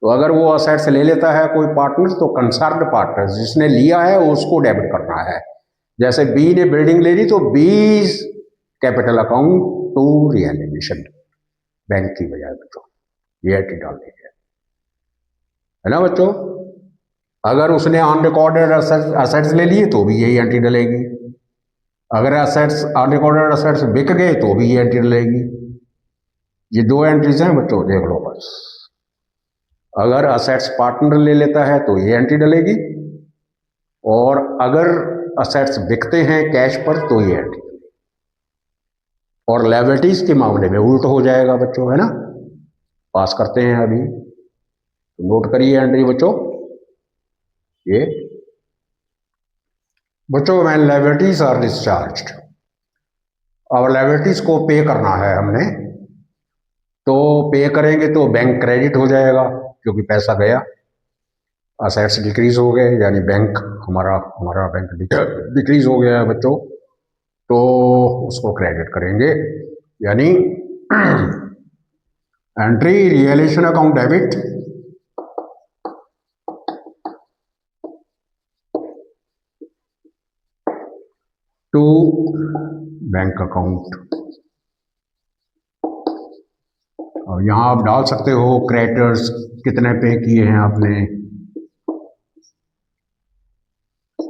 A: तो अगर वो असेट्स ले लेता है कोई पार्टनर, तो कंसर्न्ड पार्टनर जिसने लिया है उसको डेबिट करना है। जैसे बी ने बिल्डिंग ले ली तो B capital account to realisation, bank की बजाय बच्चों ये एंट्री डालनी है ना बच्चों। अगर उसने अनरिकॉर्डेड असेट्स ले लिए तो भी यही एंट्री डलेगी। अगर असेट्स अनरिकॉर्डेड असेट्स बिक गए तो भी ये एंट्री डलेगी। ये दो एंट्रीज हैं बच्चों, देख लो बस। अगर असेट्स पार्टनर ले लेता है तो ये एंट्री डलेगी, और अगर असेट्स बिकते हैं कैश पर तो ये एंट्री डलेगी। और लायबिलिटीज के मामले में उल्ट हो जाएगा बच्चों, है ना। पास करते हैं अभी, तो नोट करिए एंट्री बच्चों। ये बच्चों व्हेन लायबिलिटीज आर डिस्चार्ज्ड, अब लायबिलिटीज को पे करना है हमने, तो पे करेंगे तो बैंक क्रेडिट हो जाएगा क्योंकि पैसा गया। असेट्स डिक्रीज हो गए यानी बैंक हमारा बैंक डिक्रीज हो गया है बच्चों, तो उसको क्रेडिट करेंगे। यानी entry realisation account debit to bank account. और यहां आप डाल सकते हो क्रेडिटर्स कितने पे किए हैं आपने,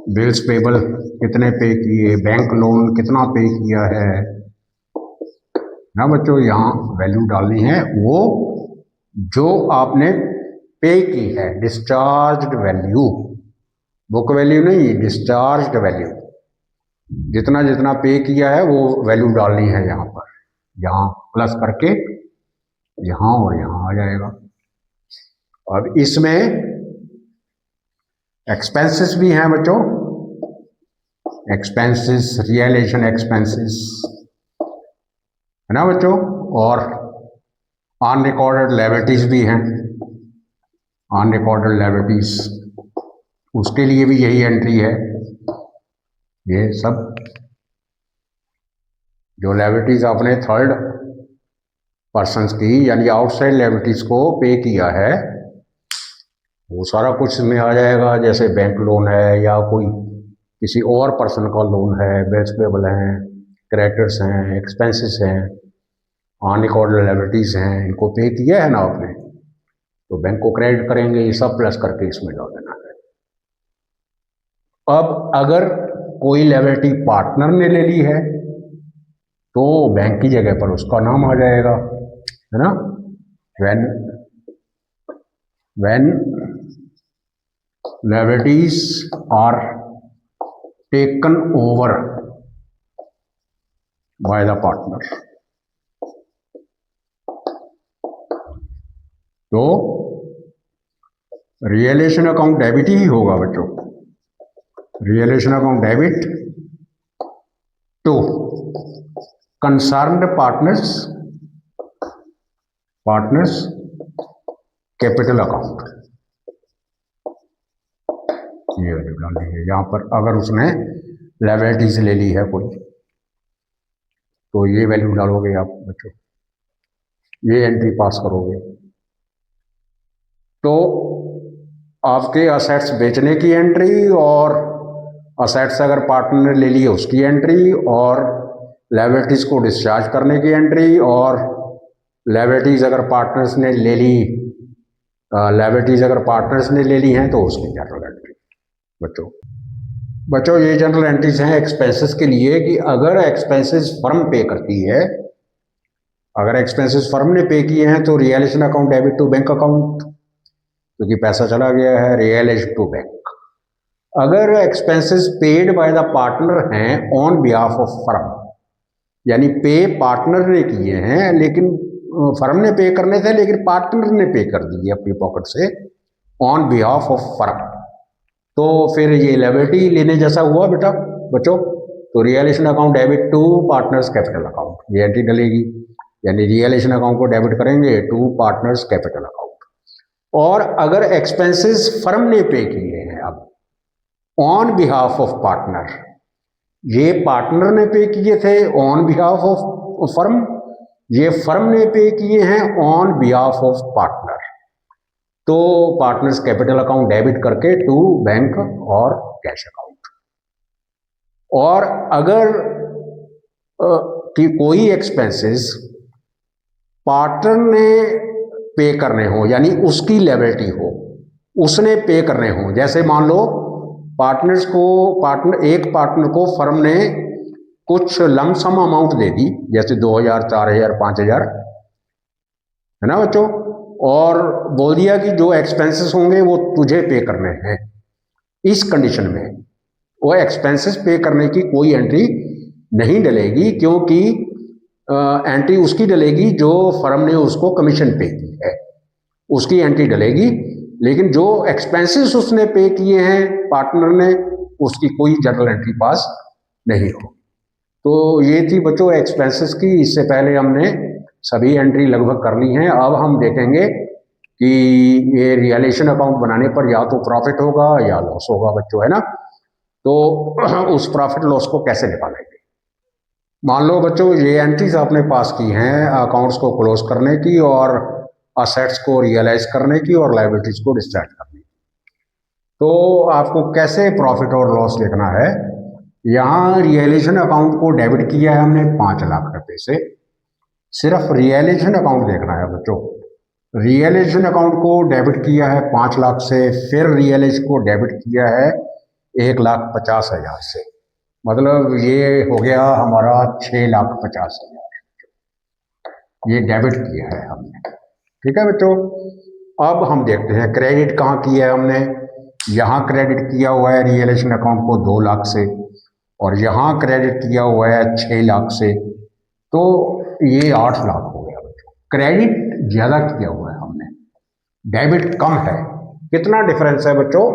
A: बिल्स पेबल कितने पे किए, बैंक लोन कितना पे किया है ना बच्चों। यहाँ वैल्यू डालनी है वो जो आपने पे की है, डिस्चार्ज्ड वैल्यू, बुक वैल्यू नहीं, डिस्चार्ज्ड वैल्यू। जितना जितना पे किया है वो वैल्यू डालनी है यहाँ पर, यहाँ प्लस करके यहाँ और यहाँ आ जाएगा। अब इसमें एक्सपेंसेस भी हैं बच्चों, एक्सपेंसेस, रियलाइजेशन एक्सपेंसेस, है ना बच्चों। और अनरिकॉर्डेड लायबिलिटीज भी हैं, अनरिकॉर्डेड लायबिलिटीज, उसके लिए भी यही एंट्री है। ये सब जो लायबिलिटीज आपने थर्ड पर्सन्स की यानी आउटसाइड लायबिलिटीज को पे किया है, वो सारा कुछ इसमें आ जाएगा। जैसे बैंक लोन है या कोई किसी और पर्सन का लोन है, बिल्स पेबल हैं, क्रेडिटर्स हैं, एक्सपेंसेस हैं, अनरिकॉर्डेड लायबिलिटीज हैं, इनको पे किया है ना आपने, तो बैंक को क्रेडिट करेंगे। ये सब प्लस करके इसमें डाल देना है। अब अगर कोई लायबिलिटी पार्टनर ने ले ली है तो बैंक की जगह पर उसका नाम आ जाएगा, है ना। when liabilities are taken over by the partner, तो रियलाइजेशन अकाउंट डेबिट ही होगा बच्चों। Realisation account debit to concerned partners capital account, ये वैल्यू डालनी है यहाँ पर। अगर उसने लायबिलिटीज ले ली है कोई तो ये वैल्यू डालोगे आप बच्चों, ये एंट्री पास करोगे। तो आपके असेट्स बेचने की एंट्री, और असेट्स अगर पार्टनर ने ले लिए उसकी एंट्री, और लायबिलिटीज को डिस्चार्ज करने की एंट्री, और लायबिलिटीज अगर पार्टनर्स ने ले ली, लायबिलिटीज अगर पार्टनर्स ने ले ली हैं तो उसकी जनरल एंट्री बच्चों ये जनरल एंट्रीज हैं एक्सपेंसेस के लिए, कि अगर एक्सपेंसेस फर्म पे करती है, अगर एक्सपेंसेस फर्म ने पे किए हैं तो realisation account debit to bank account, क्योंकि पैसा चला गया है, रियलाइज टू बैंक। अगर expenses paid by the partner हैं ऑन बिहाफ ऑफ फर्म, यानी पे पार्टनर ने किए हैं लेकिन फर्म ने पे करने थे, लेकिन पार्टनर ने पे कर दिए अपनी पॉकेट से ऑन बिहाफ ऑफ फर्म। तो फिर ये लायबिलिटी लेने जैसा हुआ बेटा बच्चों। तो realisation account debit to partners capital account, ये एंट्री डलेगी, यानी रियलाइजेशन अकाउंट को डेबिट करेंगे टू पार्टनर्स कैपिटल अकाउंट। और अगर एक्सपेंसेस फर्म ने पे किए हैं अब ऑन बिहाफ ऑफ पार्टनर, ये पार्टनर ने पे किए थे ऑन बिहाफ ऑफ फर्म, ये फर्म ने पे किए हैं ऑन बिहाफ ऑफ पार्टनर, तो पार्टनर्स कैपिटल अकाउंट डेबिट करके टू बैंक और कैश अकाउंट। और अगर कि कोई एक्सपेंसेस पार्टनर ने पे करने हो, यानी उसकी लायबिलिटी हो, उसने पे करने हो, जैसे मान लो एक पार्टनर को फर्म ने कुछ लमसम अमाउंट दे दी, जैसे 2000, 4000, 5000, है ना बच्चों, और बोल दिया कि जो एक्सपेंसेस होंगे वो तुझे पे करने हैं। इस कंडीशन में वो एक्सपेंसेस पे करने की कोई एंट्री नहीं डलेगी, क्योंकि एंट्री उसकी डलेगी जो फर्म ने उसको कमीशन पे की है, उसकी एंट्री डलेगी। लेकिन जो एक्सपेंसेस उसने पे किए हैं पार्टनर ने, उसकी कोई जर्नल एंट्री पास नहीं हो। तो ये थी बच्चों एक्सपेंसेस की। इससे पहले हमने सभी एंट्री लगभग कर ली हैं। अब हम देखेंगे कि ये रियलाइजेशन अकाउंट बनाने पर या तो प्रॉफिट होगा या लॉस होगा बच्चों, है ना। तो उस प्रॉफिट लॉस को कैसे निकालेंगे। मान लो बच्चों ये एंट्रीज आपने पास की हैं अकाउंट्स को क्लोज करने की, और असेट्स को रियलाइज करने की, और लायबिलिटीज को डिस्चार्ज करने की। तो आपको कैसे प्रॉफिट और लॉस देखना है। यहाँ रियलाइजेशन अकाउंट को डेबिट किया है हमने 5 लाख रुपए से, सिर्फ रियलाइजेशन अकाउंट देखना है बच्चों। रियलाइजेशन अकाउंट को डेबिट किया है 5 लाख से, फिर रियलाइज को डेबिट किया है 1,50,000 से, मतलब ये हो गया हमारा 6,50,000, ये डेबिट किया है हमने। ठीक है बच्चों। अब हम देखते हैं क्रेडिट कहाँ किया है हमने। यहाँ क्रेडिट किया हुआ है रियलाइजेशन अकाउंट को 2 लाख से, और यहाँ क्रेडिट किया हुआ है 6 लाख से, तो ये 8 लाख हो गया बच्चों। क्रेडिट ज़्यादा किया हुआ है हमने, डेबिट कम है। कितना डिफरेंस है बच्चों,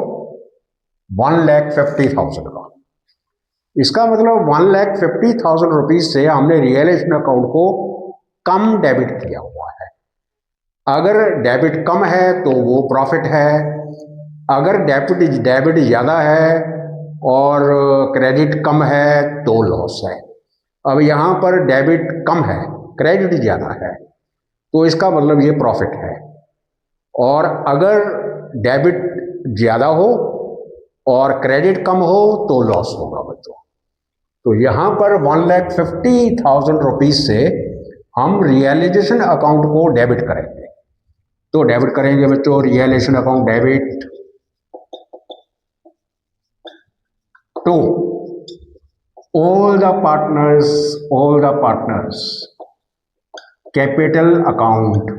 A: 1,50,000 का। इसका मतलब 1,50,000 रुपीज से हमने रियलाइजेशन अकाउंट को कम डेबिट किया हुआ है। अगर डेबिट कम है तो वो प्रॉफिट है, अगर डेबिट ज़्यादा है और क्रेडिट कम है तो लॉस है। अब यहाँ पर डेबिट कम है, क्रेडिट ज़्यादा है, तो इसका मतलब ये प्रॉफिट है। और अगर डेबिट ज़्यादा हो और क्रेडिट कम हो तो लॉस होगा बच्चों। तो यहाँ पर 1,50,000 रुपीज से हम रियलाइजेशन अकाउंट को डेबिट करेंगे। तो डेबिट करेंगे बच्चों realisation account debit to all the partners capital account.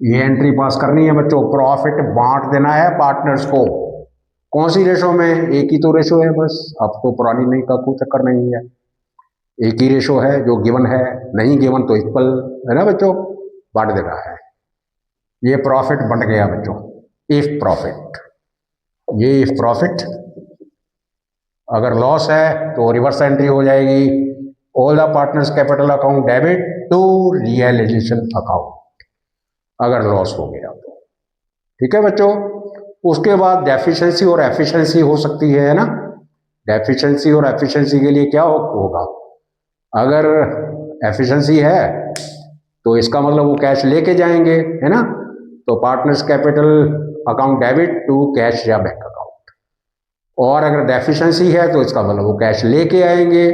A: ये एंट्री पास करनी है बच्चों। प्रॉफिट बांट देना है पार्टनर्स को। कौन सी रेशो में, एक ही तो रेशो है बस, अब तो पुरानी नहीं का कोई चक्कर नहीं है, एक ही रेशो है जो गिवन है, नहीं गिवन तो इक्वल है ना बच्चों, बांट देना है। ये प्रॉफिट बन गया बच्चों। इफ प्रॉफिट, ये इफ प्रॉफिट। अगर लॉस है तो रिवर्स एंट्री हो जाएगी, all the partners capital account debit to realisation account, अगर लॉस हो गया तो। ठीक है बच्चों। उसके बाद डेफिशिएंसी और एफिशिएंसी हो सकती है ना। डेफिशिएंसी और एफिशिएंसी के लिए क्या होगा, अगर एफिशिएंसी है तो इसका मतलब वो कैश लेके जाएंगे, है ना। तो partners capital account debit to cash या बैंक अकाउंट। और अगर डेफिशिएंसी है तो इसका मतलब वो कैश लेके आएंगे,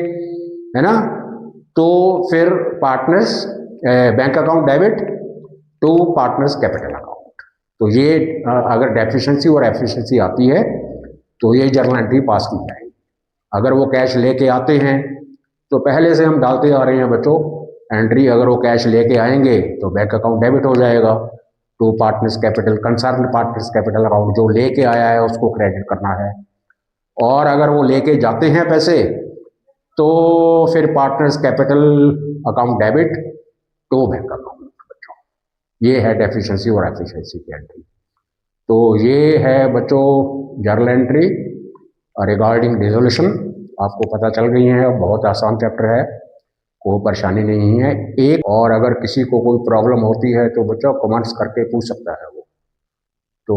A: है ना। तो फिर partners bank account debit to partners capital account. तो ये अगर डेफिशिएंसी और एफिशिएंसी आती है तो ये जर्नल एंट्री पास की जाएगी। अगर वो कैश लेके आते हैं तो पहले से हम डालते आ रहे हैं बच्चों एंट्री, अगर वो कैश लेके आएंगे तो बैंक अकाउंट डेबिट हो जाएगा to partners capital, concern partners capital account, जो लेके आया है उसको क्रेडिट करना है। और अगर वो लेके जाते हैं पैसे तो फिर पार्टनर्स कैपिटल अकाउंट डेबिट तो बैंक अकाउंट बच्चों, ये है डेफिशिएंसी और एफिशिएंसी की एंट्री। तो ये है बच्चों जर्नल एंट्री रिगार्डिंग डिसोल्यूशन, आपको पता चल गई है, बहुत आसान चैप्टर है, कोई परेशानी नहीं है। एक और अगर किसी को कोई प्रॉब्लम होती है तो बच्चों कमेंट्स करके पूछ सकता है वो। तो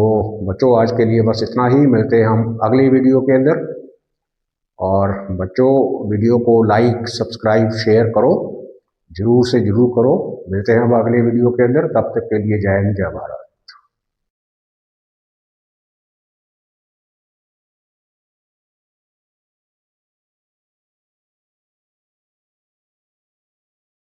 A: बच्चों आज के लिए बस इतना ही, मिलते हैं हम अगली वीडियो के अंदर। और बच्चों वीडियो को लाइक सब्सक्राइब शेयर करो, जरूर से जरूर करो। मिलते हैं अब अगले वीडियो के अंदर, तब तक के लिए जय हिंद जय भारत।